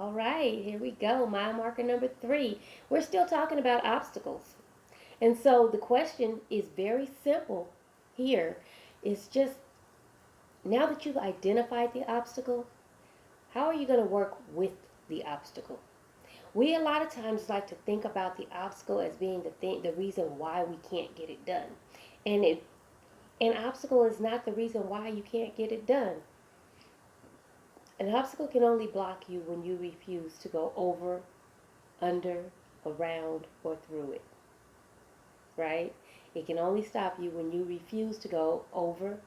All right, here we go. Mile marker number 3. We're still talking about obstacles. And so the question is very simple here. It's just now that you've identified the obstacle, how are you going to work with the obstacle? We a lot of times like to think about the obstacle as being the reason why we can't get it done. And an obstacle is not the reason why you can't get it done. An obstacle can only block you when you refuse to go over, under, around, or through it, right? It can only stop you when you refuse to go over,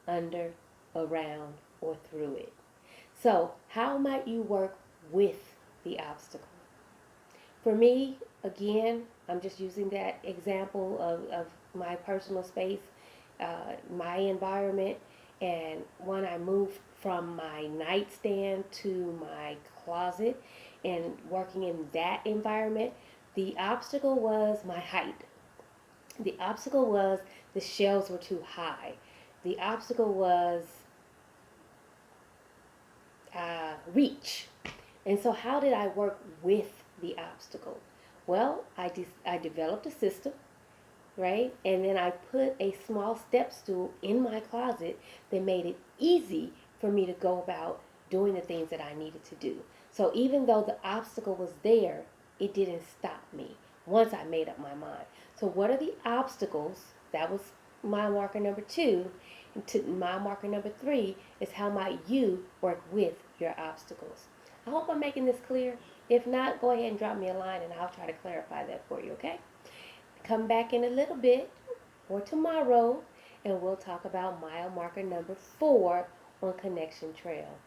under, around, or through it. So, how might you work with the obstacle? For me, again, I'm just using that example of my personal space, my environment, and when I moved from my nightstand to my closet and working in that environment, the obstacle was my height. The obstacle was the shelves were too high. The obstacle was reach. And so, how did I work with the obstacle? Well, I developed a system, right? And then I put a small step stool in my closet that made it easy for me to go about doing the things that I needed to do. So, even though the obstacle was there, it didn't stop me once I made up my mind. So, what are the obstacles? That was mile marker number 2. And to mile marker number 3 is how might you work with your obstacles. I hope I'm making this clear. If not, go ahead and drop me a line and I'll try to clarify that for you, okay? Come back in a little bit or tomorrow and we'll talk about mile marker number 4 on Connection Trail.